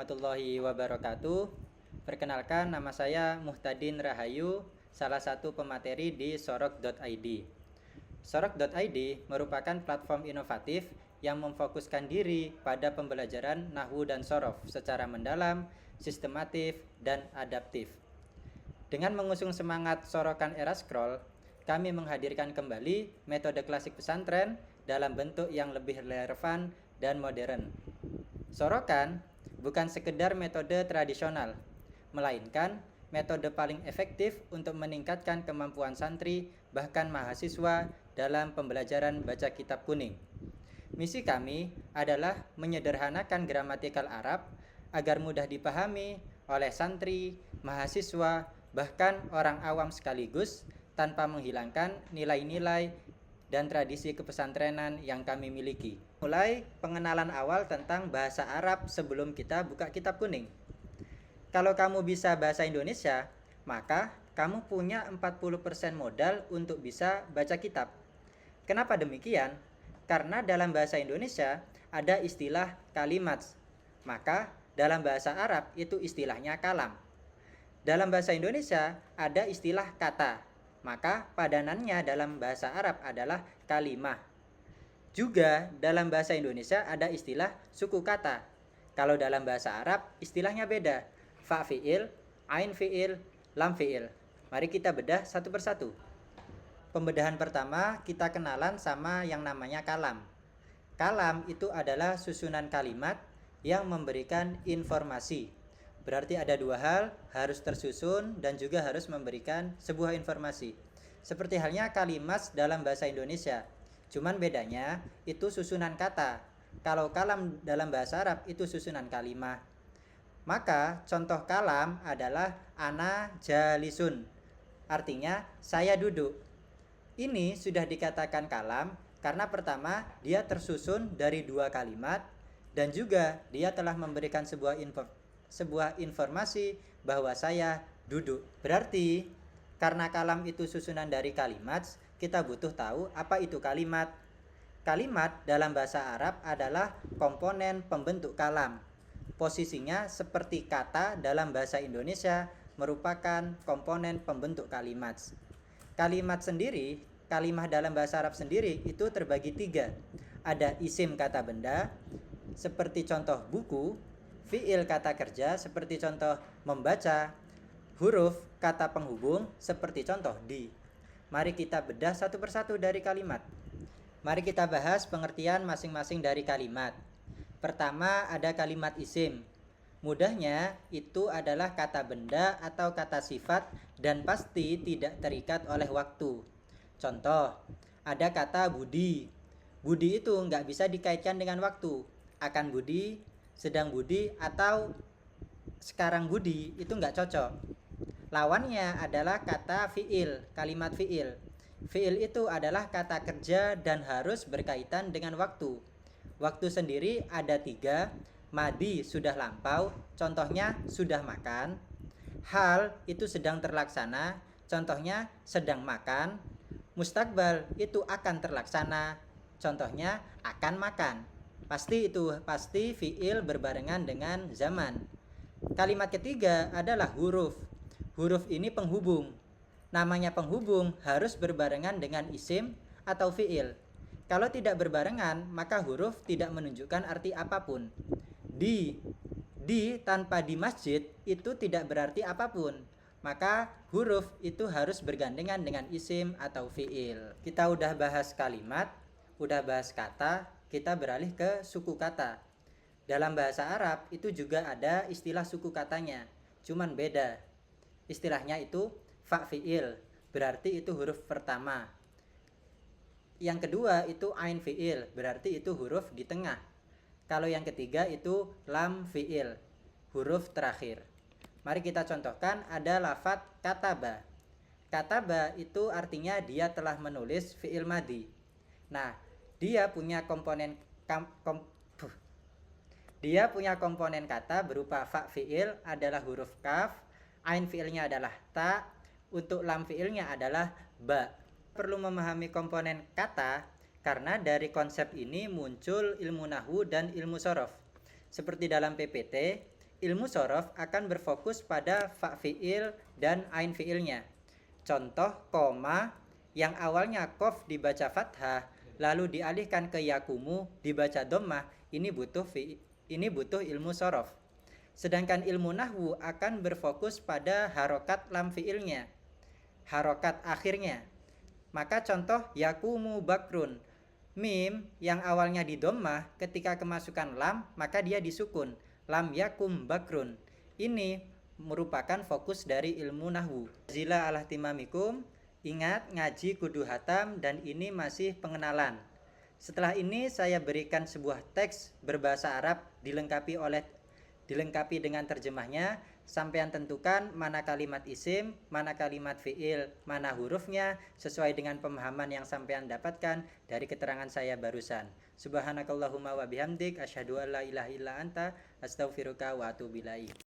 warahmatullahi wabarakatuh. Perkenalkan, nama saya Muhtadin Rahayu, salah satu pemateri di sorok.id. Sorok.id merupakan platform inovatif yang memfokuskan diri pada pembelajaran nahwu dan sorof secara mendalam, sistematif, dan adaptif. Dengan mengusung semangat sorokan era scroll, kami menghadirkan kembali metode klasik pesantren dalam bentuk yang lebih relevan dan modern. Sorokan bukan sekedar metode tradisional, melainkan metode paling efektif untuk meningkatkan kemampuan santri bahkan mahasiswa dalam pembelajaran baca kitab kuning. Misi kami adalah menyederhanakan gramatikal Arab agar mudah dipahami oleh santri, mahasiswa, bahkan orang awam sekaligus tanpa menghilangkan nilai-nilai dan tradisi kepesantrenan yang kami miliki. Mulai pengenalan awal tentang bahasa Arab sebelum kita buka kitab kuning. Kalau kamu bisa bahasa Indonesia, maka kamu punya 40% modal untuk bisa baca kitab. Kenapa demikian? Karena dalam bahasa Indonesia ada istilah kalimat, maka dalam bahasa Arab itu istilahnya kalam. Dalam bahasa Indonesia ada istilah kata, maka padanannya dalam bahasa Arab adalah kalimah. Juga dalam bahasa Indonesia ada istilah suku kata. Kalau dalam bahasa Arab istilahnya beda. Fa fi'il, ain fi'il, lam fi'il. Mari kita bedah satu persatu. Pembedahan pertama kita kenalan sama yang namanya kalam. Kalam itu adalah susunan kalimat yang memberikan informasi. Berarti ada dua hal, harus tersusun dan juga harus memberikan sebuah informasi. Seperti halnya kalimat dalam bahasa Indonesia. Cuman bedanya itu susunan kata. Kalau kalam dalam bahasa Arab itu susunan kalimah. Maka contoh kalam adalah ana jalisun. Artinya saya duduk. Ini sudah dikatakan kalam karena pertama dia tersusun dari dua kalimat dan juga dia telah memberikan sebuah informasi bahwa saya duduk. Berarti karena kalam itu susunan dari kalimat, kita butuh tahu apa itu kalimat. Kalimat dalam bahasa Arab adalah komponen pembentuk kalam. Posisinya seperti kata dalam bahasa Indonesia merupakan komponen pembentuk kalimat. Kalimat sendiri, kalimah dalam bahasa Arab sendiri itu terbagi tiga. Ada isim kata benda, seperti contoh buku, fi'il kata kerja seperti contoh membaca, huruf kata penghubung seperti contoh di. Mari kita bedah satu persatu dari kalimat. Mari kita bahas pengertian masing-masing dari kalimat. Pertama ada kalimat isim. Mudahnya itu adalah kata benda atau kata sifat dan pasti tidak terikat oleh waktu. Contoh, ada kata budi. Budi itu nggak bisa dikaitkan dengan waktu. Akan budi, sedang budi, atau sekarang budi itu nggak cocok. Lawannya adalah kata fi'il, kalimat fi'il. Fi'il itu adalah kata kerja dan harus berkaitan dengan waktu. Waktu sendiri ada tiga, madi sudah lampau, contohnya sudah makan. Hal itu sedang terlaksana, contohnya sedang makan. Mustakbal itu akan terlaksana, contohnya akan makan. Pasti fi'il berbarengan dengan zaman. Kalimat ketiga adalah huruf. Huruf ini penghubung. Namanya penghubung harus berbarengan dengan isim atau fi'il. Kalau tidak berbarengan, maka huruf tidak menunjukkan arti apapun. Di tanpa di masjid itu tidak berarti apapun. Maka huruf itu harus bergandengan dengan isim atau fi'il. Kita udah bahas kalimat, udah bahas kata, kita beralih ke suku kata. Dalam bahasa Arab itu juga ada istilah suku katanya, cuman beda. Istilahnya itu fa fi'il, berarti itu huruf pertama. Yang kedua itu ain fi'il, berarti itu huruf di tengah. Kalau yang ketiga itu lam fi'il, huruf terakhir. Mari kita contohkan, ada lafadz kataba. Kataba itu artinya dia telah menulis fi'il madi. Nah, dia punya komponen kata berupa fa fi'il adalah huruf kaf, ain fi'ilnya adalah ta, untuk lam fi'ilnya adalah ba. Perlu memahami komponen kata karena dari konsep ini muncul ilmu nahwu dan ilmu sorof. Seperti dalam PPT, ilmu sorof akan berfokus pada fa fi'il dan ain fi'ilnya. Contoh, koma yang awalnya kof dibaca fathah lalu dialihkan ke yakumu dibaca dhammah, ini butuh ilmu sorof. Sedangkan ilmu nahwu akan berfokus pada harokat lam fi'ilnya, harokat akhirnya. Maka contoh yakumu bakrun, mim yang awalnya di dhammah ketika kemasukan lam maka dia disukun, lam yakum bakrun. Ini merupakan fokus dari ilmu nahwu. Zila ala timamikum, ingat ngaji kudu hatam dan ini masih pengenalan. Setelah ini saya berikan sebuah teks berbahasa Arab dilengkapi dengan terjemahnya. Sampean tentukan mana kalimat isim, mana kalimat fi'il, mana hurufnya sesuai dengan pemahaman yang sampean dapatkan dari keterangan saya barusan. Subhanakallahumma wa bihamdik asyhadu an la ilaha illa anta astaghfiruka wa atubu ilaik.